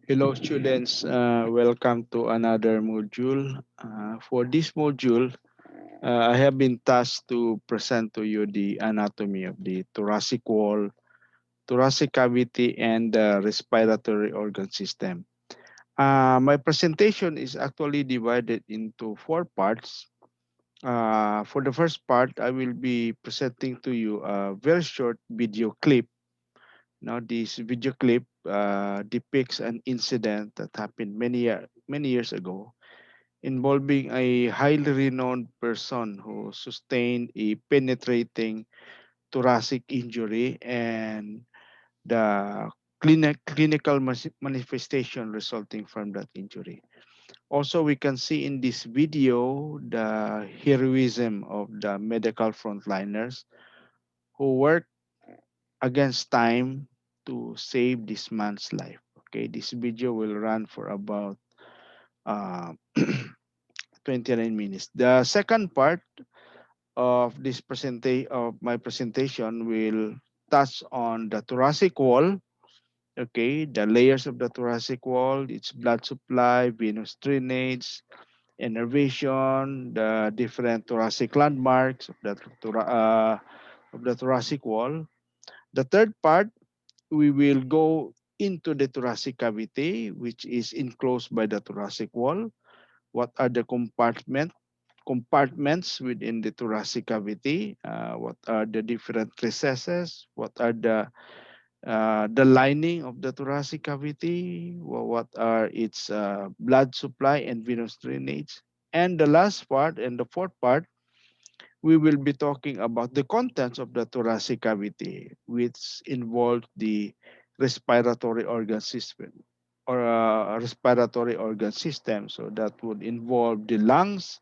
Hello, students. Welcome to another module. For this module, I have been tasked to present to you the anatomy of the thoracic wall, thoracic cavity, and the respiratory organ system. My presentation is actually divided into four parts. For the first part, I will be presenting to you a very short video clip. Now, this video clip depicts an incident that happened many years ago involving a highly renowned person who sustained a penetrating thoracic injury and the clinical manifestation resulting from that injury. Also, we can see in this video the heroism of the medical frontliners who worked against time to save this man's life. Okay, this video will run for about uh, 29 minutes. The second part of this presentation of my presentation will touch on the thoracic wall. Okay, the layers of the thoracic wall, its blood supply, venous drainage, innervation, the different thoracic landmarks of the thoracic wall. The third part, we will go into the thoracic cavity, which is enclosed by the thoracic wall. What are the compartments within the thoracic cavity? What are the different recesses? What are the lining of the thoracic cavity? What are its blood supply and venous drainage? And the last part and the fourth part, we will be talking about the contents of the thoracic cavity, which involve the respiratory organ system or respiratory organ system. So that would involve the lungs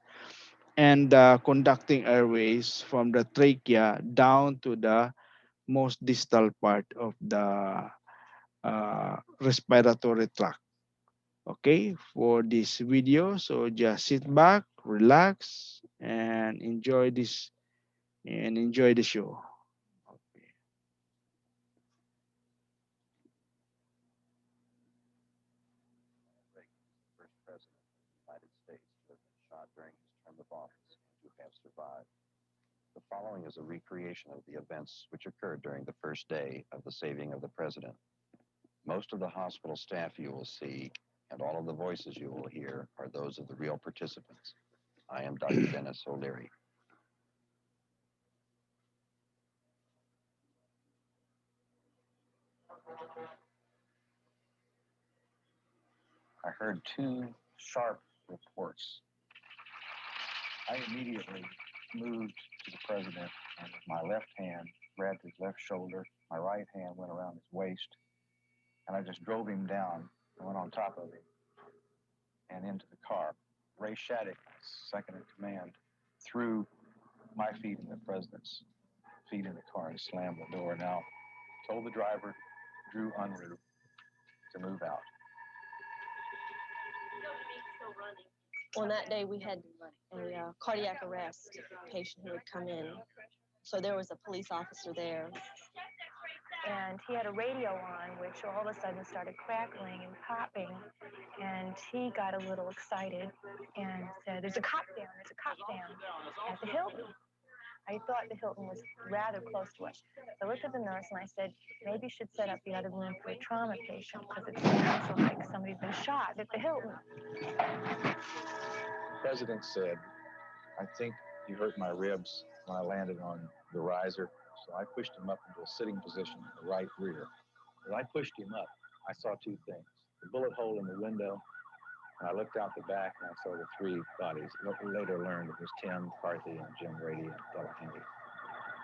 and the conducting airways from the trachea down to the most distal part of the respiratory tract. Okay, for this video, so just sit back, relax, and enjoy the show. Okay. First president of the United States who has been shot during his term of office and who have survived. The following is a recreation of the events which occurred during the first day of the saving of the president. Most of the hospital staff you will see and all of the voices you will hear are those of the real participants. I am Dr. Dennis O'Leary. I heard two sharp reports. I immediately moved to the president and with my left hand grabbed his left shoulder. My right hand went around his waist and I just drove him down and went on top of him and into the car. Ray Shattuck, second in command, threw my feet in the president's feet in the car and slammed the door. Now, told the driver, Drew Unruh, to move out. On that day, we had a cardiac arrest patient who had come in. So there was a police officer there. And he had a radio on, which all of a sudden started crackling and popping. And he got a little excited and said, there's a cop down, at the Hilton. I thought the Hilton was rather close to us. So I looked at the nurse and I said, maybe you should set up the other room for a trauma patient because it sounds like somebody's been shot at the Hilton. The president said, I think you hurt my ribs when I landed on the riser. So I pushed him up into a sitting position in the right rear. As I pushed him up, I saw two things. The bullet hole in the window, and I looked out the back and I saw the three bodies. Later learned it was Tim Carthy and Jim Rady and Della Henry.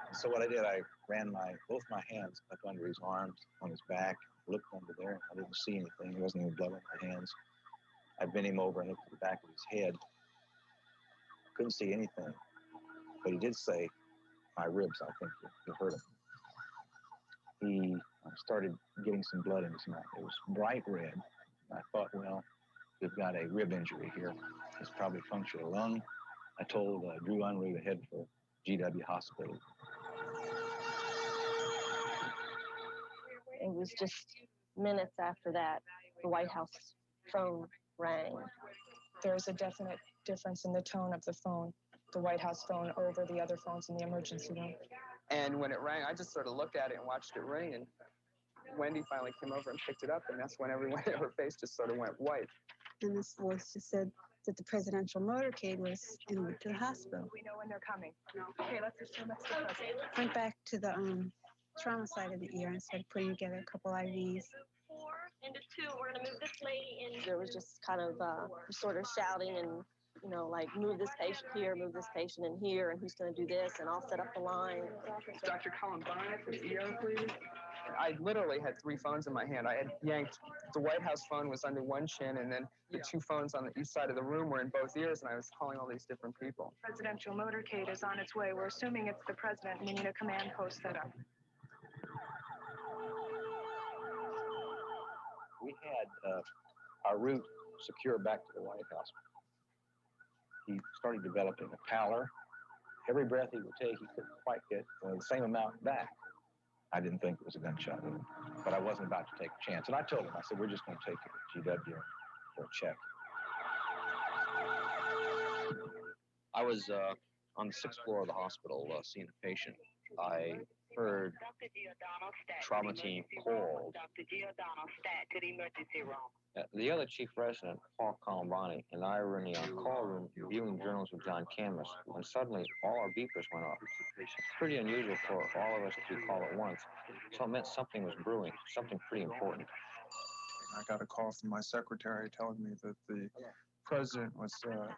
And so what I did, I ran both my hands up under his arms, on his back, looked under there. I didn't see anything. There wasn't any blood on my hands. I bent him over and looked at the back of his head. Couldn't see anything. But he did say, my ribs, I think you hurt him. He started getting some blood in his mouth. It was bright red. I thought, well, we've got a rib injury here. It's probably punctured a lung. I told Drew Unruh to head for GW Hospital. It was just minutes after that the White House phone rang. There's a definite difference in the tone of the phone, the White House phone over the other phones in the emergency room. And when it rang, I just sort of looked at it and watched it ring, and Wendy finally came over and picked it up, and that's when everyone, her face just sort of went white. And this voice just said that the presidential motorcade was en route to the hospital. We know when they're coming. Okay, let's assume it's the president. Went back to the trauma side of the ER and started putting together a couple IVs. 4 into 2, we're gonna move this lady in. There was just kind of sort of shouting and, you know, like move this patient here, move this patient in here, and who's gonna do this, and I'll set up the line. Dr. Columbine from the ER, please. I literally had 3 phones in my hand. I had yanked, the White House phone was under one chin, and then the 2 phones on the east side of the room were in both ears, and I was calling all these different people. Presidential motorcade is on its way. We're assuming it's the president. We need a command post set up. We had our route secure back to the White House. He started developing a pallor. Every breath he would take, he couldn't quite get the same amount back. I didn't think it was a gunshot wound, but I wasn't about to take a chance. And I told him, I said, we're just going to take you to GW for a check. I was on the 6th floor of the hospital seeing a patient. I heard trauma team called. The other chief resident, Paul Columbani, and I were in the call room reviewing journals with John Canvas, when suddenly all our beepers went off. It's pretty unusual for all of us to be called at once, so it meant something was brewing, something pretty important. I got a call from my secretary telling me that the president was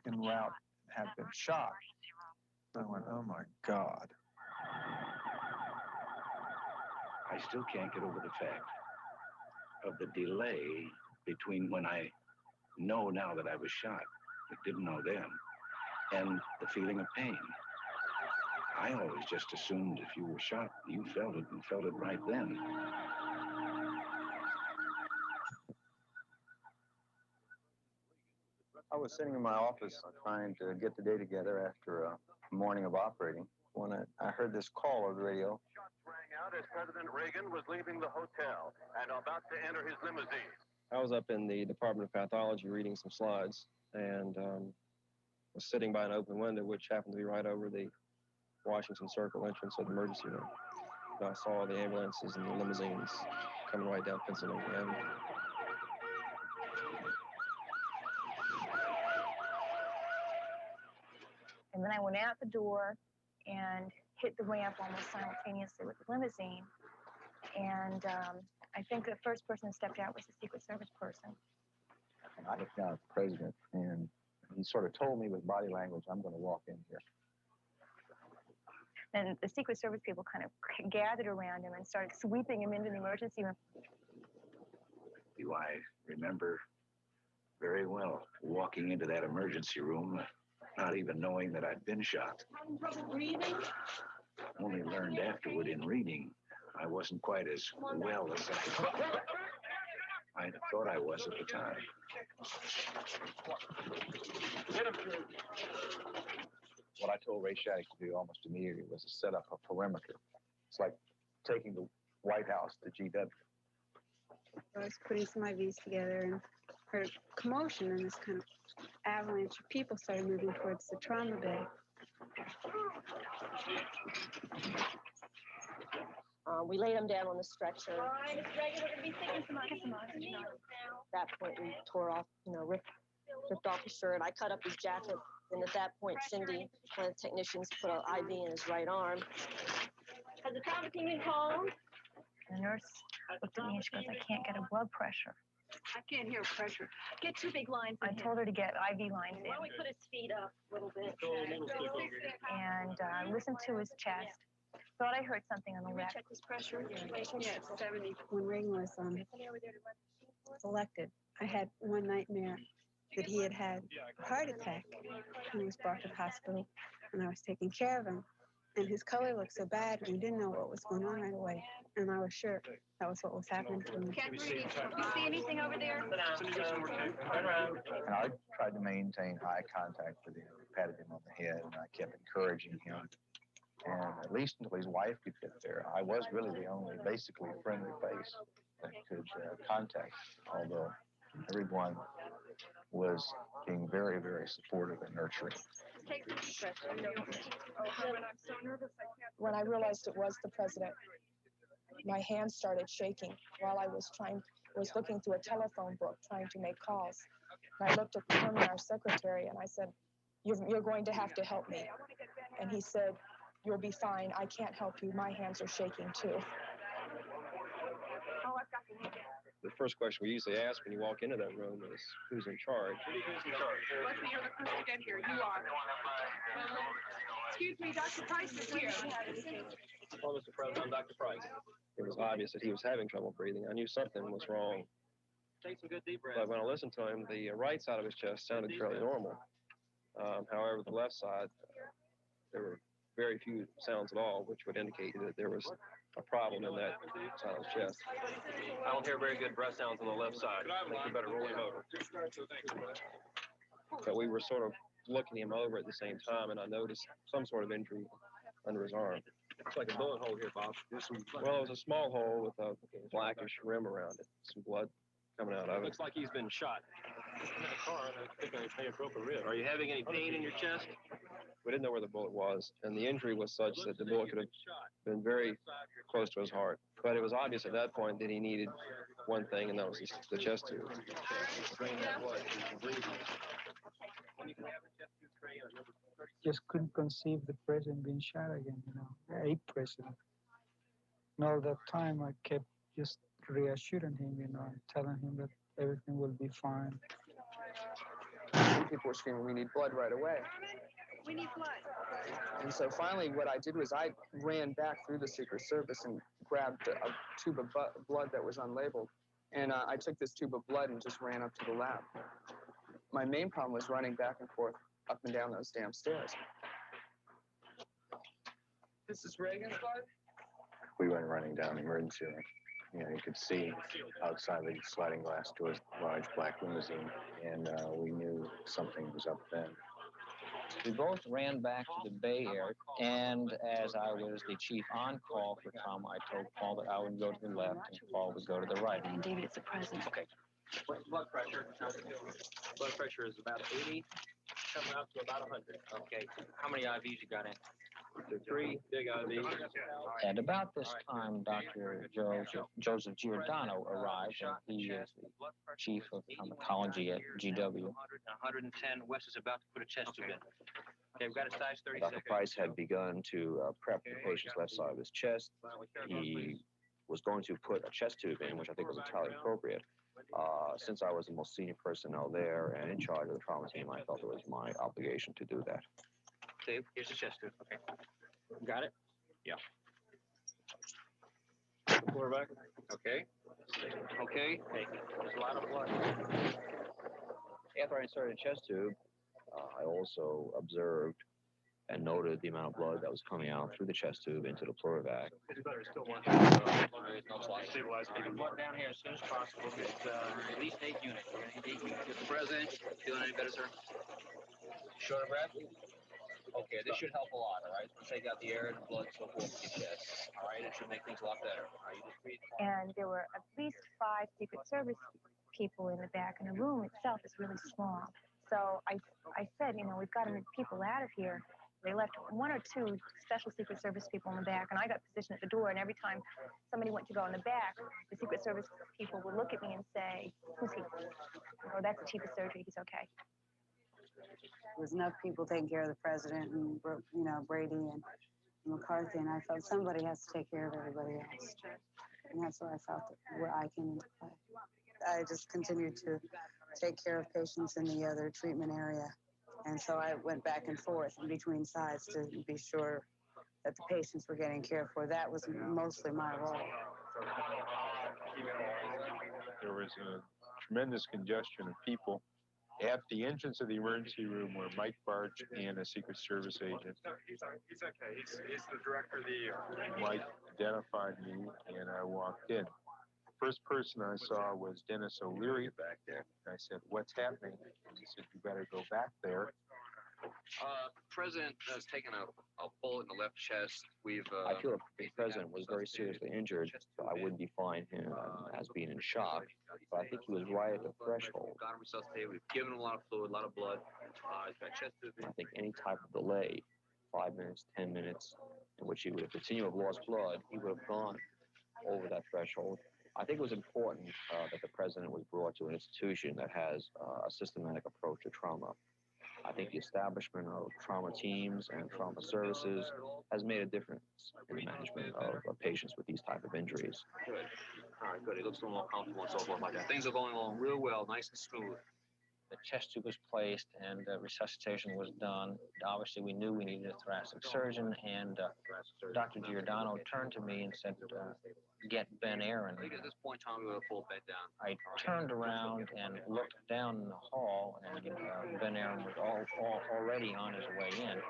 en route, had been shot. I went, oh my God. I still can't get over the fact of the delay between when I know now that I was shot, but didn't know then, and the feeling of pain. I always just assumed if you were shot, you felt it and felt it right then. I was sitting in my office trying to get the day together after a morning of operating when I heard this call over the radio. Shots rang out as President Reagan was leaving the hotel and about to enter his limousine. I was up in the Department of Pathology reading some slides and was sitting by an open window, which happened to be right over the Washington Circle entrance of the emergency room. And I saw the ambulances and the limousines coming right down Pennsylvania Avenue. And then I went out the door and hit the ramp almost simultaneously with the limousine. And I think the first person who stepped out was the Secret Service person. And I looked down at the president, and he sort of told me with body language, I'm going to walk in here. And the Secret Service people kind of gathered around him and started sweeping him into the emergency room. I remember very well walking into that emergency room, not even knowing that I'd been shot. Breathing? Only learned afterward in reading I wasn't quite as well as I thought I was at the time. What I told Ray Shattuck to do almost immediately was to set up a perimeter. It's like taking the White House to GW. I was putting some IVs together and heard a commotion, and this kind of avalanche of people started moving towards the trauma bay. We laid him down on the stretcher. All right, it's Reagan, we're gonna be taking some oxygen. At that point, we tore off, ripped off his shirt. I cut up his jacket, and at that point, Cindy, one of the technicians, put an IV in his right arm. Has the trauma team been called? The nurse looked at me and she goes, I can't get a blood pressure. I can't hear pressure. Get 2 big lines in. I told her to get IV lines in. Why don't we put his feet up a little bit? And listened to his chest. Thought I heard something on the left. Check his pressure. Yeah, it's 70. When Reagan was elected, I had one nightmare that he had had a heart attack. He was brought to the hospital, and I was taking care of him. And his color looked so bad, and we didn't know what was going on right away. And I was sure that was what was happening to him. Can't read it. You see anything over there? And I tried to maintain eye contact with him, patted him on the head, and I kept encouraging him. And at least until his wife could get there, I was really the only basically friendly face that could contact, although Everyone was being very, very supportive and nurturing. Take the deep breath. You know, when I'm so nervous, I can't. When I realized it was the president, my hands started shaking while I was looking through a telephone book trying to make calls. And I looked at him and our secretary and I said, you're going to have to help me. And he said, you'll be fine. I can't help you. My hands are shaking too. Oh, I've got the lead. The first question we usually ask when you walk into that room is, who's in charge? Who's in charge? Leslie, you're the first to get here. You are. Excuse me, Dr. Price is here. Well, Mr. President, I'm Dr. Price. It was obvious that he was having trouble breathing. I knew something was wrong. Take some good deep breaths. But when I listened to him, the right side of his chest sounded fairly normal. However, the left side, there were very few sounds at all, which would indicate that there was a problem in that side of his chest. I don't hear very good breath sounds on the left side. I think you better roll him over. But we were sort of looking him over at the same time, and I noticed some sort of injury under his arm. It's like a bullet hole here, Bob. Well, it was a small hole with a blackish rim around it, some blood coming out of it. Looks like he's been shot. I'm in a car, and I think I broke a rib. Are you having any pain in your chest? We didn't know where the bullet was, and the injury was such that the bullet could have been very close to his heart. But it was obvious at that point that he needed one thing, and that was the chest tube. Drain that blood. Just couldn't conceive the president being shot again, you know. I hate president. And all that time I kept just reassuring him, you know, and telling him that everything will be fine. People were screaming, we need blood right away. We need blood. And so finally what I did was I ran back through the Secret Service and grabbed a tube of blood that was unlabeled. And I took this tube of blood and just ran up to the lab. My main problem was running back and forth up and down those damn stairs. This is Reagan's blood? We went running down the emergency room. You know, you could see outside the sliding glass doors, large black limousine, and we knew something was up then. We both ran back to the Bay Area, and as I was the chief on call for trauma, I told Paul that I would go to the left and Paul would go to the right. And David, it's the president. Okay. Blood pressure. Blood pressure is about 80, coming up to about 100. Okay. How many IVs you got in? 3 big IVs. At about this time, Dr. Joseph Giordano arrived, and he is the chief of pharmacology at GW. 110. Wes is about to put a chest tube in. Okay, we've got a size 36. Dr. Price had begun to prep the patient's left side of his chest. He was going to put a chest tube in, which I think was entirely appropriate. Since I was the most senior personnel there and in charge of the trauma team, I felt it was my obligation to do that. Dave, here's the chest tube. Okay. Got it? Yeah. Quarterback. Okay. Okay. There's a lot of blood. After I inserted a chest tube, I also observed and noted the amount of blood that was coming out through the chest tube into the pleurovac. It's better still one. Stabilize people. Blood down here as soon as possible. It's at least 8 units. We're going to need 8 units. Mr. President, feeling any better, sir? Short of breath? Okay, this should help a lot, all right? It's going to take out the air and the blood and so forth in your chest. All right, it should make things a lot better. All right, you just breathe. And there were at least 5 Secret Service people in the back, and the room itself is really small. So I said, you know, we've got to move people out of here. They left 1 or 2 special Secret Service people in the back, and I got positioned at the door, and every time somebody went to go in the back, the Secret Service people would look at me and say, who's he? Oh, that's the chief of surgery. He's okay. There was enough people taking care of the president and, you know, Brady and McCarthy, and I felt somebody has to take care of everybody else. And that's where I felt where I came into play. I just continued to take care of patients in the other treatment area. And so I went back and forth in between sides to be sure that the patients were getting cared for. That was mostly my role. There was a tremendous congestion of people. At the entrance of the emergency room were Mike Barch and a Secret Service agent. He's okay. He's the director of the ER. Mike identified me, and I walked in. First person I saw was Dennis O'Leary back there. I said, "What's happening?" And he said, "You better go back there." President has taken a bullet in the left chest. I feel the president was very seriously injured, so I wouldn't define him as being in shock. but I think he was right at the threshold. Got him resuscitated. We've given him a lot of fluid, a lot of blood. He's got chest tubing. I think any type of delay, 5 minutes, 10 minutes, in which he would have continued to have lost blood, he would have gone over that threshold. I think it was important that the president was brought to an institution that has a systematic approach to trauma. I think the establishment of trauma teams and trauma services has made a difference in the management of patients with these type of injuries. Good. All right, good. He looks a little more comfortable and so forth like that. Things are going along real well, nice and smooth. The chest tube was placed and resuscitation was done. Obviously, we knew we needed a thoracic surgeon, and Dr. Giordano turned to me and said, get Ben Aaron. I think at this point in time, we would have pulled Ben down. I turned around and looked down the hall, and Ben Aaron was already on his way in.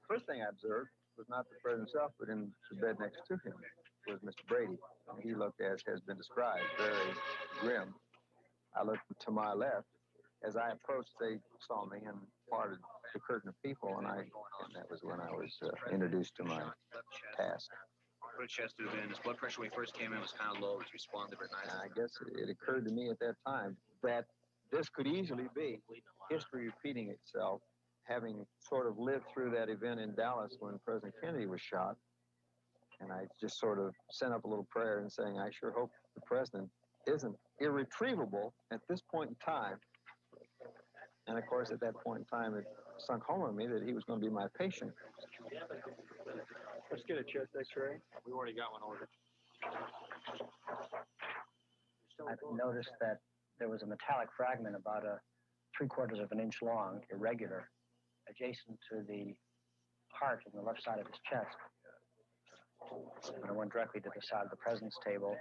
First thing I observed was not the president himself, but in the bed next to him was Mr. Brady. And he looked, as has been described, very grim. I looked to my left. As I approached, they saw me and parted the curtain of people, and that was when I was introduced to my task. Put a chest tube in. His blood pressure when he first came in was kind of low. He's responded very nicely. I guess it occurred to me at that time that this could easily be history repeating itself, having sort of lived through that event in Dallas when President Kennedy was shot. And I just sort of sent up a little prayer and saying, I sure hope the president isn't irretrievable at this point in time. And of course, at that point in time, it sunk home on me that he was going to be my patient. Let's get a chest x-ray. We've already got one ordered. I noticed that there was a metallic fragment about 3/4 of an inch long, irregular, adjacent to the heart on the left side of his chest. And I went directly to the side of the president's table.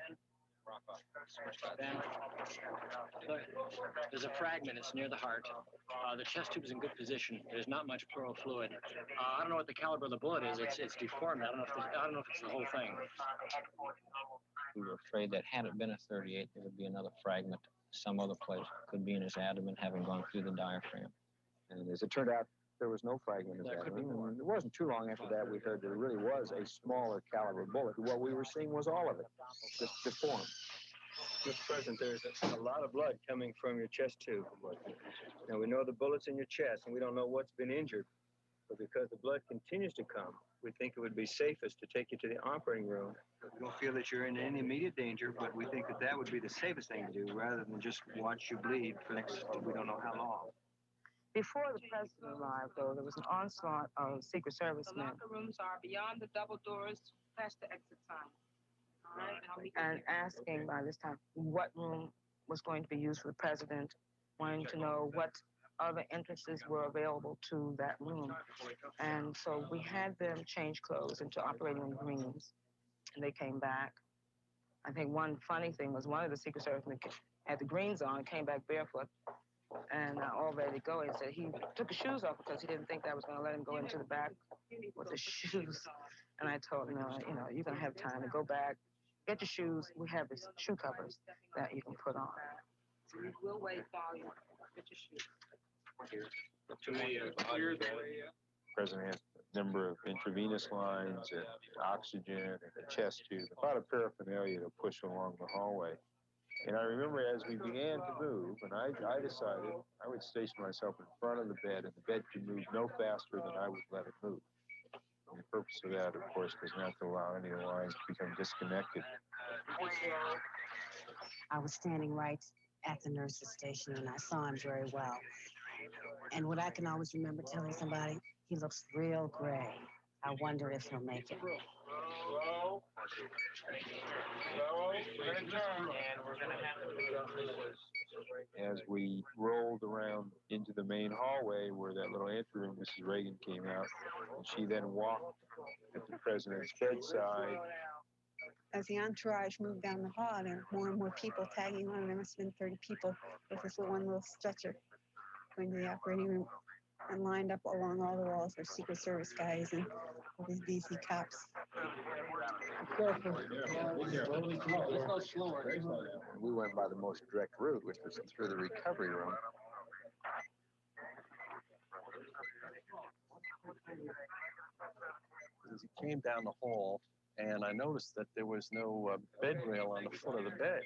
There's a fragment. It's near the heart. The chest tube is in good position. There's not much pleural fluid. I don't know what the caliber of the bullet is. It's deformed. I don't know if it's the whole thing. We were afraid that had it been a 38, there would be another fragment some other place. Could be in his abdomen, having gone through the diaphragm. And as it turned out, there was no fragment in his abdomen. And it wasn't too long after that we heard there really was a smaller caliber bullet. What we were seeing was all of it, just deformed. Mr. President, there's a lot of blood coming from your chest tube. Now, we know the bullet's in your chest, and we don't know what's been injured. But because the blood continues to come, we think it would be safest to take you to the operating room. We don't feel that you're in any immediate danger, but we think that that would be the safest thing to do, rather than just watch you bleed for next, we don't know how long. Before the president arrived, though, there was an onslaught of Secret Service The men. locker rooms are beyond the double doors past the exit sign. All right, And asking by this time what room was going to be used for the president, wanting to know what other entrances were available to that room. And so we had them change clothes into operating room greens, and they came back. I think one funny thing was one of the Secret Service men had the greens on, came back barefoot, and all ready to go. He said he took his shoes off because he didn't think that was going to let him go into the back with his shoes. And I told him, no, you're going to have time to go back, get your shoes. We have these shoe covers that you can put on. We'll wait for you. Get your shoes. The president has a number of intravenous lines and oxygen and a chest tube, a lot of paraphernalia to push along the hallway. And I remember as we began to move, and I decided I would station myself in front of the bed, and the bed could move no faster than I would let it move. And the purpose of that, of course, was not to allow any of the lines to become disconnected. I was standing right at the nurse's station, and I saw him very well. And what I can always remember telling somebody, he looks real gray. I wonder if he'll make it. As we rolled around into the main hallway where that little anteroom, Mrs. Reagan came out, and she then walked at the president's bedside. As the entourage moved down the hall, there were more and more people tagging on. There must have been 30 people with this one little stretcher going to the operating room, and lined up along all the walls were Secret Service guys and all these DC cops. We went by the most direct route, which was through the recovery room. As he came down the hall, and I noticed that there was no bed rail on the foot of the bed.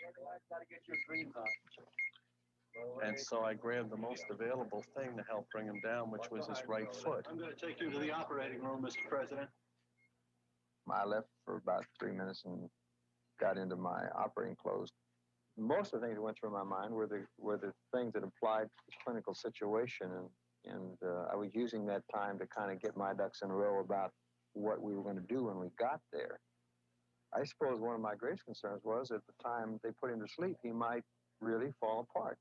And so I grabbed the most available thing to help bring him down, which was his right foot. I'm going to take you to the operating room, Mr. President. I left for about 3 minutes and got into my operating clothes. Most of the things that went through my mind were the things that applied to the clinical situation, and I was using that time to kind of get my ducks in a row about what we were going to do when we got there. I suppose one of my greatest concerns was at the time they put him to sleep, he might really fall apart.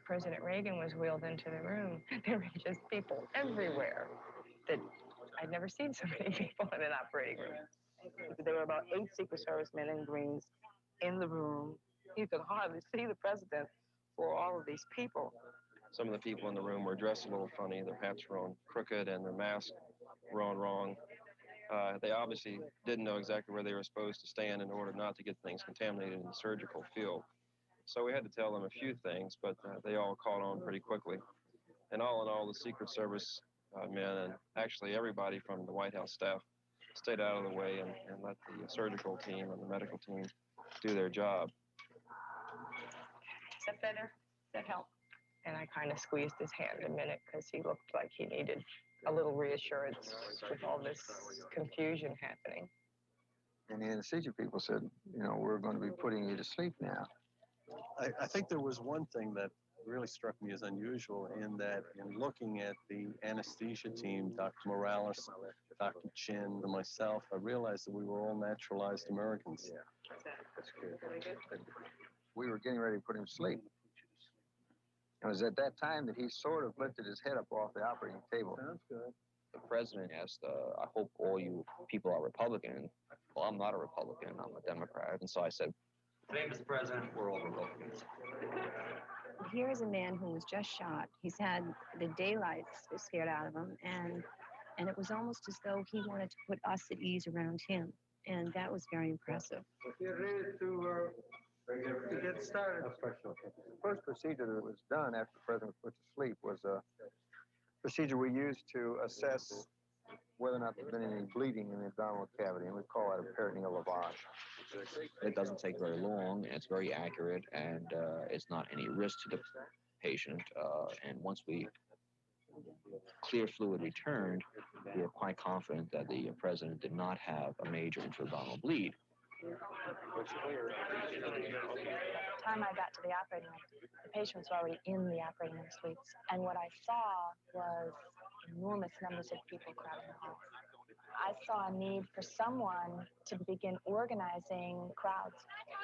President Reagan was wheeled into the room. There were just people everywhere that I'd never seen so many people in an operating room. There were about 8 Secret Service men in greens in the room. You could hardly see the president for all of these people. Some of the people in the room were dressed a little funny. Their hats were on crooked and their masks were on wrong. They obviously didn't know exactly where they were supposed to stand in order not to get things contaminated in the surgical field. So we had to tell them a few things, but they all caught on pretty quickly. And all in all, the Secret Service men and actually everybody from the White House staff stayed out of the way and let the surgical team and the medical team do their job. Is that better? Does that help? And I kind of squeezed his hand a minute because he looked like he needed a little reassurance with all this confusion happening. And the anesthesia people said, you know, we're going to be putting you to sleep now. I think there was one thing that really struck me as unusual in that in looking at the anesthesia team, Dr. Morales, Dr. Chin, and myself, I realized that we were all naturalized Americans. Yeah, that's good. We were getting ready to put him to sleep. It was at that time that he sort of lifted his head up off the operating table. Sounds good. The president asked, I hope all you people are Republican. Well, I'm not a Republican, I'm a Democrat. And so I said, today, Mr. President, we're all Republicans. Here's a man who was just shot. He's had the daylight scared out of him, and it was almost as though he wanted to put us at ease around him, and that was very impressive. If you're ready to get started. The first procedure that was done after the president was put to sleep was a procedure we used to assess whether or not there's been any bleeding in the abdominal cavity, and we call that a peritoneal lavage. It doesn't take very long, and it's very accurate, and it's not any risk to the patient. And once clear fluid returned, we were quite confident that the president did not have a major intra-abdominal bleed. By the time I got to the operating room, the patient was already in the operating room suites, and what I saw was enormous numbers of people crowding the halls. I saw a need for someone to begin organizing crowds.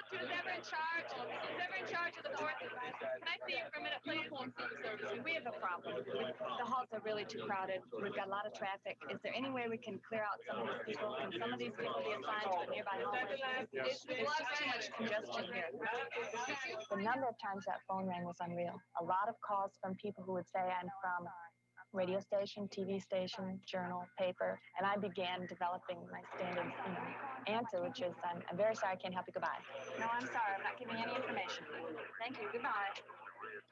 Who's ever in charge? Who's ever in charge of the fourth? Can I see you for a minute, please? We have a problem. The halls are really too crowded. We've got a lot of traffic. Is there any way we can clear out some of these people? Can some of these people be assigned to a nearby hallway? There's just too much congestion here. The number of times that phone rang was unreal. A lot of calls from people who would say, I'm from radio station, TV station, journal, paper, and I began developing my standard answer, which is, I'm very sorry, I can't help you, goodbye. No, I'm sorry. I'm not giving any information. Thank you. Goodbye.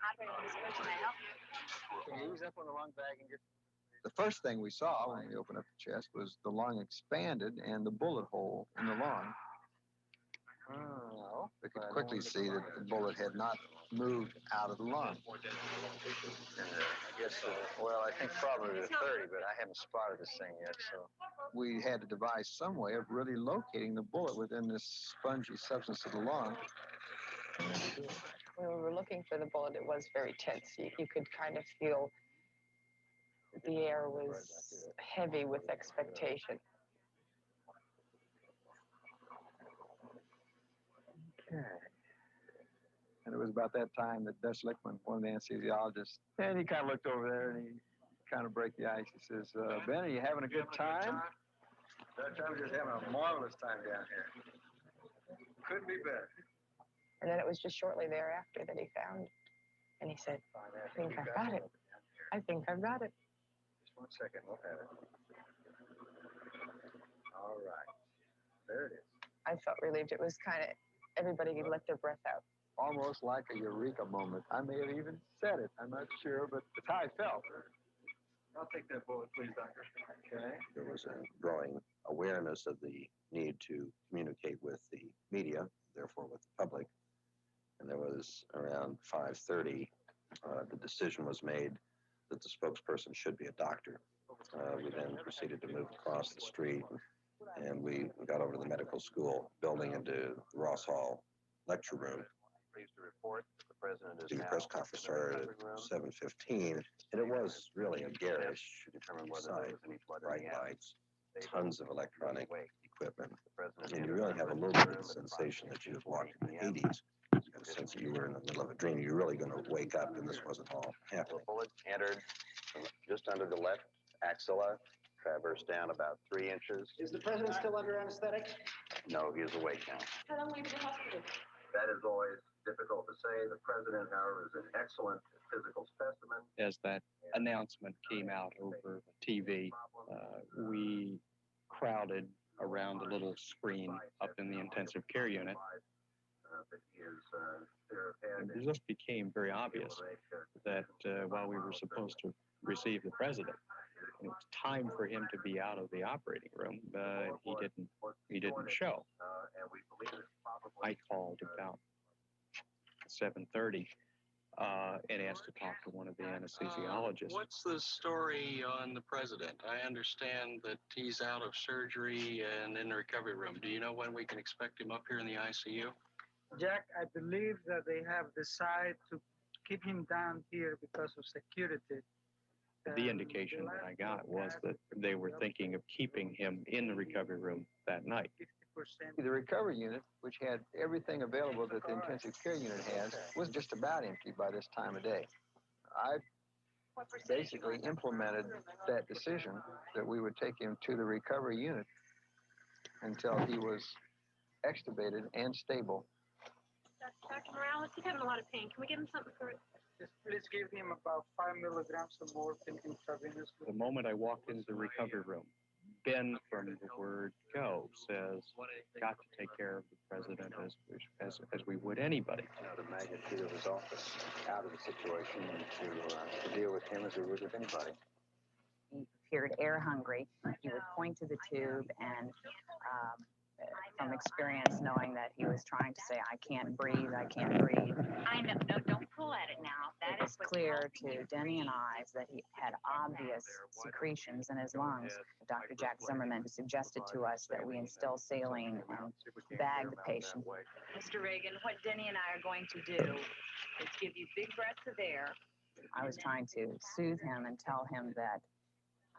Operating room, can I help? Can you ease up on the lung bag and get... The first thing we saw when we opened up the chest was the lung expanded and the bullet hole in the lung. We could quickly see that the bullet had not moved out of the lung. I guess, well, I think probably the 30, but I haven't spotted this thing yet, so. We had to devise some way of really locating the bullet within this spongy substance of the lung. When we were looking for the bullet, it was very tense. You could kind of feel the air was heavy with expectation. Okay. And it was about that time that Dutch Lickman, one of the anesthesiologists, and he kind of looked over there and he kind of broke the ice. He says, Ben, are you having a good time? Dutch, I'm just having a marvelous time down here. Couldn't be better. And then it was just shortly thereafter that he found it. And he said, I think I've got it. I think I've got it. Just 1 second, we'll have it. All right. There it is. I felt relieved. It was kind of, everybody let their breath out. Almost like a eureka moment. I may have even said it. I'm not sure, but it's how I felt. I'll take that bullet, please, doctor. Okay. There was a drawing awareness of the need to communicate with the media, therefore with the public. And there was around 5:30, the decision was made that the spokesperson should be a doctor. We then proceeded to move across the street, and we got over to the medical school building into the Ross Hall lecture room. The press conference started at 7:15, and it was really a garish sight. Bright lights, tons of electronic equipment, and you really have a little bit of the sensation that you have walked in the 80s. You have a sense that you were in the middle of a dream. You're really going to wake up, and this wasn't all happening. The bullet entered just under the left axilla, traversed down about 3 inches. Is the president still under anesthetic? No, he is awake now. How long will he be in hospital? That is always difficult to say. The president, however, is an excellent physical specimen. As that announcement came out over TV, we crowded around a little screen up in the intensive care unit. It just became very obvious that while we were supposed to receive the president, it was time for him to be out of the operating room, but he didn't show. I called about 7:30 and asked to talk to one of the anesthesiologists. What's the story on the president? I understand that he's out of surgery and in the recovery room. Do you know when we can expect him up here in the ICU? Jack, I believe that they have decided to keep him down here because of security. The indication that I got was that they were thinking of keeping him in the recovery room that night. The recovery unit, which had everything available that the intensive care unit has, was just about empty by this time of day. I basically implemented that decision that we would take him to the recovery unit until he was extubated and stable. Dr. Morales, he's having a lot of pain. Can we give him something for it? Just please give him about 5 milligrams of morphine intravenously. The moment I walked into the recovery room, Ben from the word go says, got to take care of the president as we would anybody. The magnitude of his office out of the situation to deal with him as we would with anybody. He appeared air hungry. He would point to the tube and from experience, knowing that he was trying to say, I can't breathe, I can't breathe. I know, no, don't pull at it now. That It was clear to Denny and I that he had obvious secretions in his lungs. Dr. Jack Zimmerman suggested to us that we instill saline and bag the patient. Mr. Reagan, what Denny and I are going to do is give you big breaths of air. I was trying to soothe him and tell him that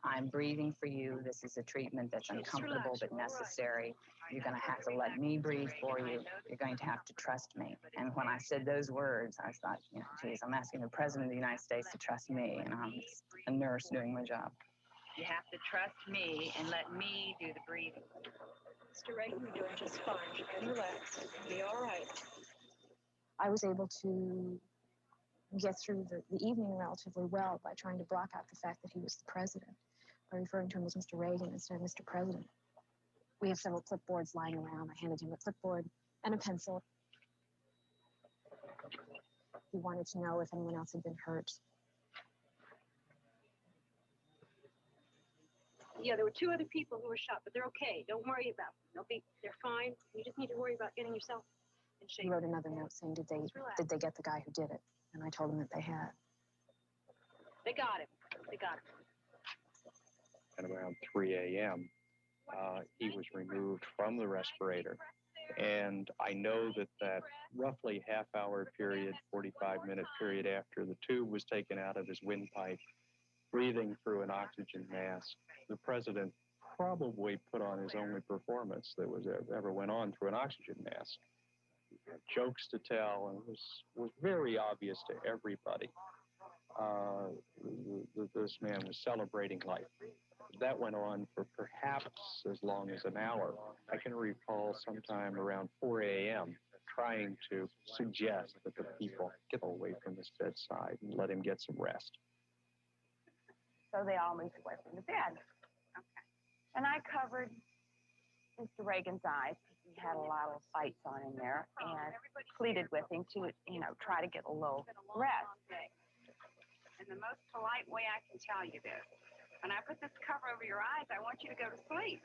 I'm breathing for you. This is a treatment that's uncomfortable but necessary. You're going to have to let me breathe for you. You're going to have to trust me. And when I said those words, I thought, geez, I'm asking the President of the United States to trust me, and I'm a nurse doing my job. You have to trust me and let me do the breathing. Mr. Reagan, you're doing just fine. And relax. Be all right. I was able to get through the evening relatively well by trying to block out the fact that he was the president, by referring to him as Mr. Reagan instead of Mr. President. We have several clipboards lying around. I handed him a clipboard and a pencil. He wanted to know if anyone else had been hurt. Yeah, there were 2 other people who were shot, but they're okay. Don't worry about them. They're fine. You just need to worry about getting yourself in shape. He wrote another note saying, did they get the guy who did it? And I told him that they had. They got him. They got him. And around 3 a.m., he was removed from the respirator. And I know that roughly half-hour period, 45-minute period after the tube was taken out of his windpipe, breathing through an oxygen mask, the president probably put on his only performance that was ever went on through an oxygen mask. He had jokes to tell, and it was very obvious to everybody that this man was celebrating life. That went on for perhaps as long as an hour. I can recall sometime around 4 a.m. trying to suggest that the people get away from his bedside and let him get some rest. So they all moved away from the bed. Okay. And I covered Mr. Reagan's eyes. He had a lot of fights on in there, and pleaded with him to, try to get a little rest. In the most polite way I can tell you this. When I put this cover over your eyes, I want you to go to sleep.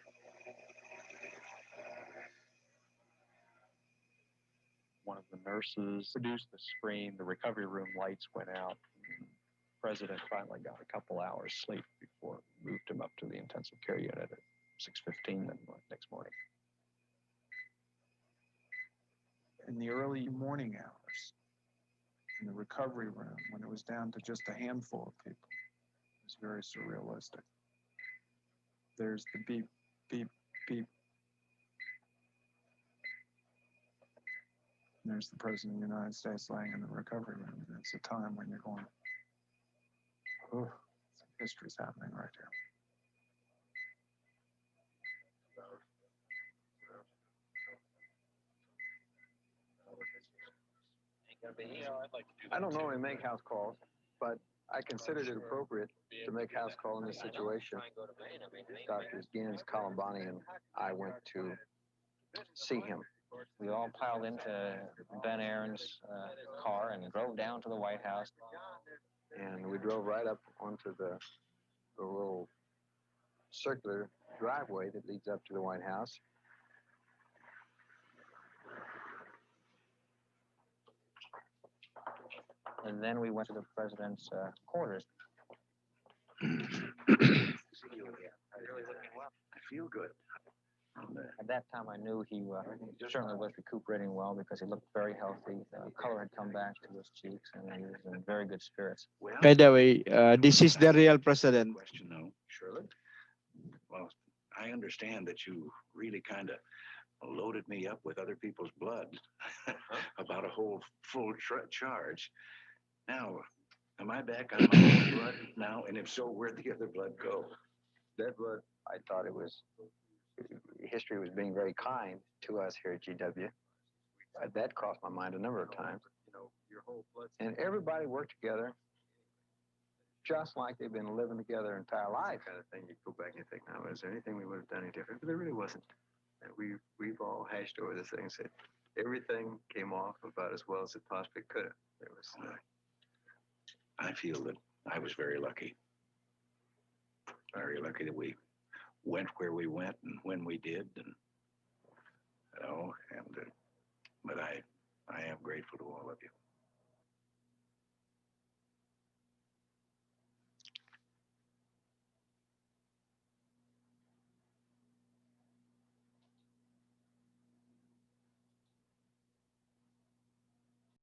One of the nurses produced the scream. The recovery room lights went out. The president finally got a couple hours sleep before we moved him up to the intensive care unit at 6:15 the next morning. In the early morning hours, in the recovery room, when it was down to just a handful of people, it was very surrealistic. There's the beep, beep, beep. And there's the President of the United States laying in the recovery room. And it's a time when you're going, oh, history's happening right here. I don't normally make house calls, but I considered it appropriate to make house call in this situation. Doctors Gins, Columbani, and I went to see him. We all piled into Ben Aaron's car and drove down to the White House. And we drove right up onto the little circular driveway that leads up to the White House. And then we went to the president's quarters. I feel good. At that time, I knew he certainly was recuperating well because he looked very healthy. The color had come back to his cheeks, and he was in very good spirits. By the way, this is the real president. Question though, Shirley. Well, I understand that you really kind of loaded me up with other people's blood about a whole full charge. Now, am I back on my own blood now? And if so, where'd the other blood go? That blood, I thought it was, history was being very kind to us here at GW. That crossed my mind a number of times. And everybody worked together just like they've been living together their entire life. Kind of thing you go back and think, now, is there anything we would have done any different? But there really wasn't. And we've all hashed over this thing, said everything came off about as well as it possibly could have. There was. I feel that I was very lucky. Very lucky that we went where we went and when we did, and but I am grateful to all of you.